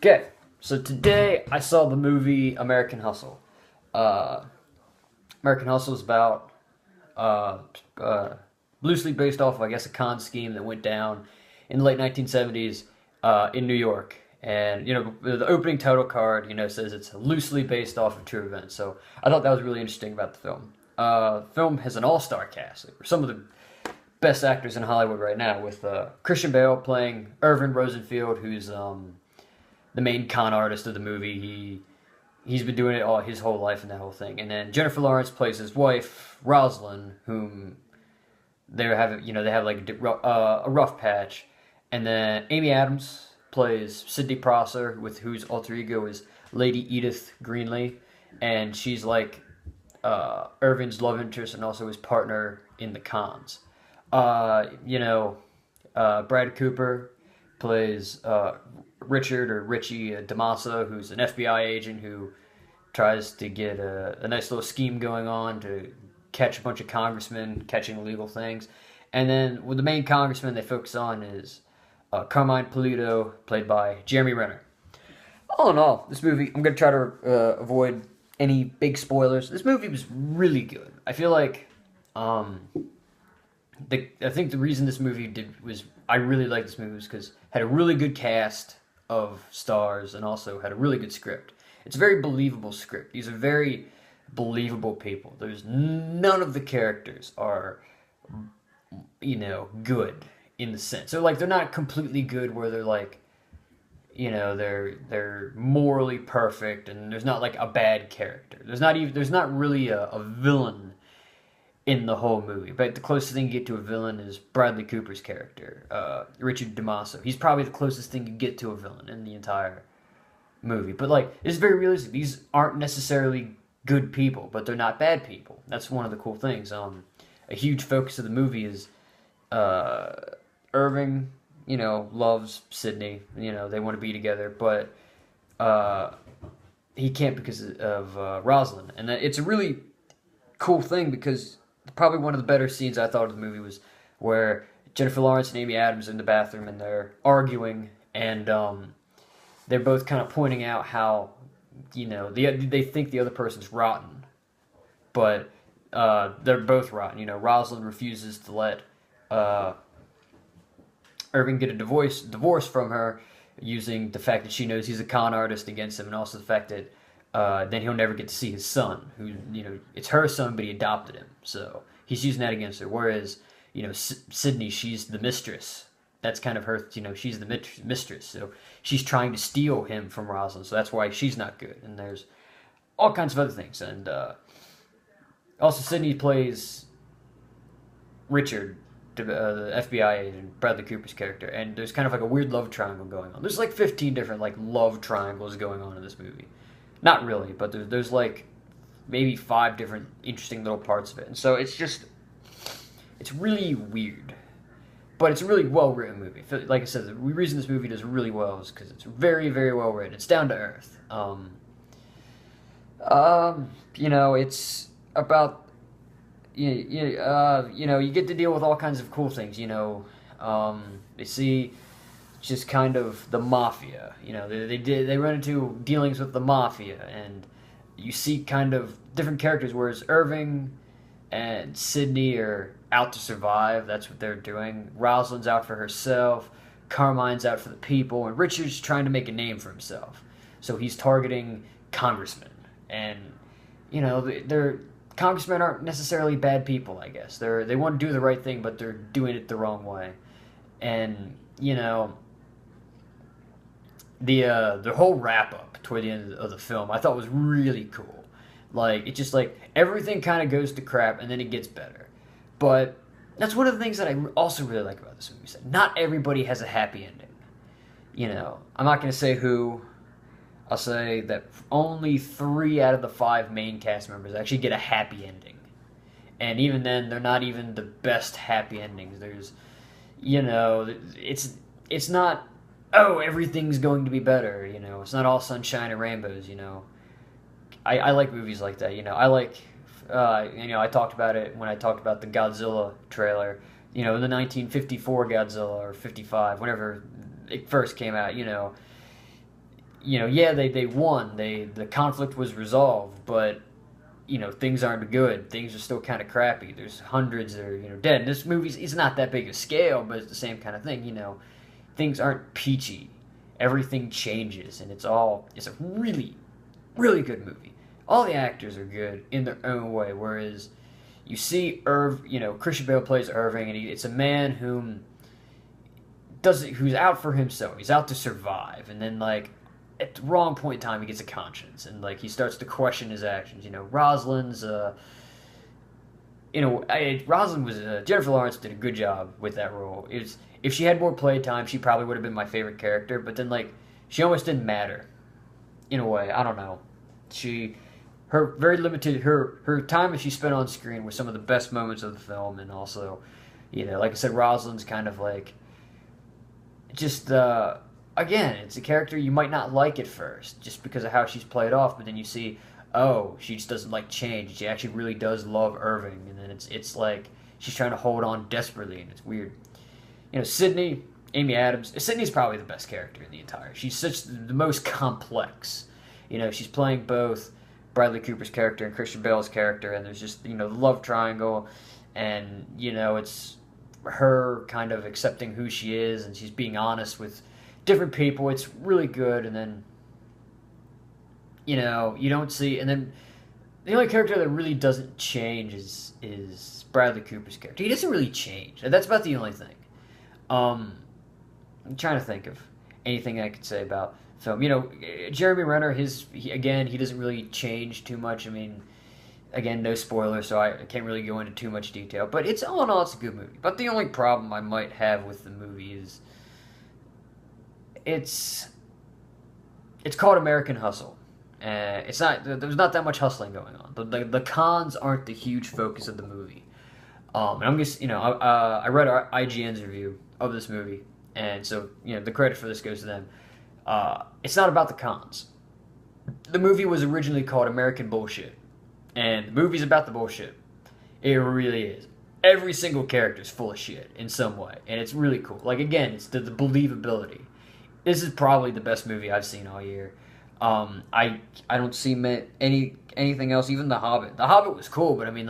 Okay, so today I saw the movie American Hustle. Uh, American Hustle is about uh, uh, loosely based off, I guess, a con scheme that went down in the late 1970s in New York. And the opening title card, says it's loosely based off of true events. So I thought that was really interesting about the film. Film has an all-star cast. Some of the best actors in Hollywood right now, with Christian Bale playing Irvin Rosenfield, who's the main con artist of the movie. He's been doing it all his whole life and that whole thing. And then Jennifer Lawrence plays his wife, Rosalind, whom they have like a rough patch. And then Amy Adams plays Sidney Prosser, with whose alter ego is Lady Edith Greenlee, and she's like Irvin's love interest and also his partner in the cons. Brad Cooper plays Richard or Richie DeMassa, who's an FBI agent who tries to get a nice little scheme going on to catch a bunch of congressmen catching illegal things. And then with the main congressman they focus on is Carmine Polito, played by Jeremy Renner. All in all, this movie, I'm going to try to avoid any big spoilers. This movie was really good. I feel like I think the reason this movie I really liked this movie was because it had a really good cast of stars and also had a really good script. It's a very believable script. These are very believable people. There's none of the characters are, good in the sense. So like they're not completely good where they're like, they're morally perfect and there's not like a bad character. There's not really a villain in the whole movie. But the closest thing you get to a villain is Bradley Cooper's character, Richard DeMassa. He's probably the closest thing you get to a villain in the entire movie. But like, it's very realistic. These aren't necessarily good people, but they're not bad people. That's one of the cool things. A huge focus of the movie is Irving, loves Sydney. They want to be together, but he can't because of Rosalind. And it's a really cool thing because probably one of the better scenes I thought of the movie was where Jennifer Lawrence and Amy Adams are in the bathroom and they're arguing, and they're both kind of pointing out how they think the other person's rotten, but they're both rotten. Rosalind refuses to let Irving get a divorce from her, using the fact that she knows he's a con artist against him, and also the fact that then he'll never get to see his son, who, it's her son, but he adopted him. So he's using that against her. Whereas, Sydney, she's the mistress. That's kind of her, she's the mistress. So she's trying to steal him from Rosalind. So that's why she's not good. And there's all kinds of other things. And also Sydney plays Richard, the FBI agent, Bradley Cooper's character. And there's kind of like a weird love triangle going on. There's like 15 different like love triangles going on in this movie. Not really, but there's like maybe 5 different interesting little parts of it. And so it's really weird. But it's a really well-written movie. Like I said, the reason this movie does really well is because it's very, very well-written. It's down to earth. It's about, you get to deal with all kinds of cool things, They see just kind of the mafia, they run into dealings with the mafia, and you see kind of different characters, whereas Irving and Sydney are out to survive. That's what they're doing. Rosalind's out for herself, Carmine's out for the people, and Richard's trying to make a name for himself. So he's targeting congressmen, and they're congressmen aren't necessarily bad people, I guess. They want to do the right thing, but they're doing it the wrong way. And the whole wrap up toward the end of the film I thought was really cool. Like, it just like everything kind of goes to crap and then it gets better. But that's one of the things that I also really like about this movie. So not everybody has a happy ending. I'm not going to say who. I'll say that only 3 out of the 5 main cast members actually get a happy ending. And even then, they're not even the best happy endings. There's, it's not, oh, everything's going to be better, It's not all sunshine and rainbows, I like movies like that, I like, I talked about it when I talked about the Godzilla trailer, the 1954 Godzilla, or 55, whenever it first came out, yeah, they won. The conflict was resolved, but things aren't good. Things are still kind of crappy. There's hundreds that are dead. And this movie is not that big a scale, but it's the same kind of thing. Things aren't peachy. Everything changes, and it's a really, really good movie. All the actors are good in their own way. Whereas you see Christian Bale plays Irving, and it's a man who's out for himself. He's out to survive, and then at the wrong point in time, he gets a conscience, and he starts to question his actions. Rosalind's Rosalind was Jennifer Lawrence did a good job with that role. If she had more playtime, she probably would have been my favorite character. But then she almost didn't matter in a way. I don't know. Her very limited her time that she spent on screen was some of the best moments of the film, and also, like I said, Rosalind's kind of just again, it's a character you might not like at first just because of how she's played off, but then you see, oh, she just doesn't like change. She actually really does love Irving, and then it's like she's trying to hold on desperately, and it's weird. Sydney, Amy Adams. Sydney's probably the best character in the entire. She's such the most complex. She's playing both Bradley Cooper's character and Christian Bale's character, and there's just the love triangle, and it's her kind of accepting who she is, and she's being honest with different people. It's really good, and then you don't see, and then the only character that really doesn't change is Bradley Cooper's character. He doesn't really change, and that's about the only thing. I'm trying to think of anything I could say about film. Jeremy Renner, he doesn't really change too much. I mean, again, no spoilers, so I can't really go into too much detail. But all in all, it's a good movie. But the only problem I might have with the movie is it's called American Hustle. It's not. There's not that much hustling going on. The cons aren't the huge focus of the movie. And I'm just I read our IGN's review of this movie, and so the credit for this goes to them. It's not about the cons. The movie was originally called American Bullshit, and the movie's about the bullshit. It really is. Every single character is full of shit in some way, and it's really cool. Again, it's the believability. This is probably the best movie I've seen all year. I don't see anything else. Even The Hobbit. The Hobbit was cool, but I mean,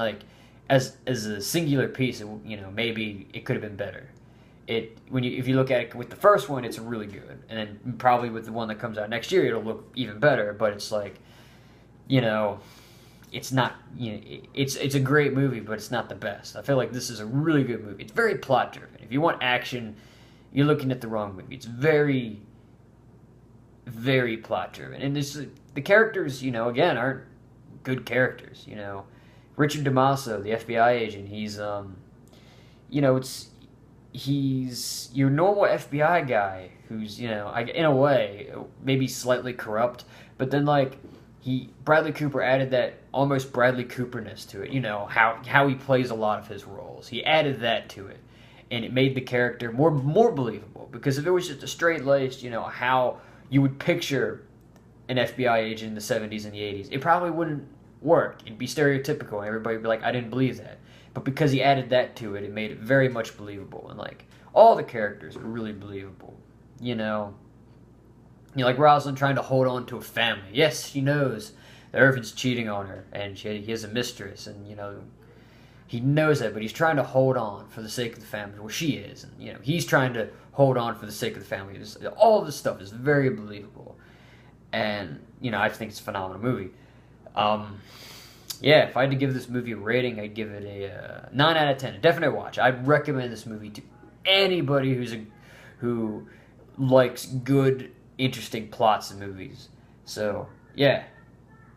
as a singular piece, maybe it could have been better. If you look at it with the first one, it's really good, and then probably with the one that comes out next year, it'll look even better. But it's it's not. It's a great movie, but it's not the best. I feel like this is a really good movie. It's very plot driven. If you want action, you're looking at the wrong movie. It's very, very plot driven, and the characters, again, aren't good characters. Richard DeMasso, the FBI agent, he's your normal FBI guy who's, in a way, maybe slightly corrupt, but then, Bradley Cooper added that almost Bradley Cooperness to it, how he plays a lot of his roles. He added that to it, and it made the character more believable, because if it was just a straight-laced, how you would picture an FBI agent in the 70s and the 80s, it probably wouldn't work. It'd be stereotypical, and everybody would be like, I didn't believe that. But because he added that to it, it made it very much believable. And, all the characters are really believable. Like Rosalind trying to hold on to a family. Yes, she knows that Irvin's cheating on her, and he has a mistress, and, he knows that, but he's trying to hold on for the sake of the family, where she is. And, he's trying to hold on for the sake of the family. All this stuff is very believable. And, I think it's a phenomenal movie. Yeah, if I had to give this movie a rating, I'd give it a 9 out of 10. A definite watch. I'd recommend this movie to anybody who likes good, interesting plots in movies. So, yeah,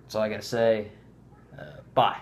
that's all I gotta say. Bye.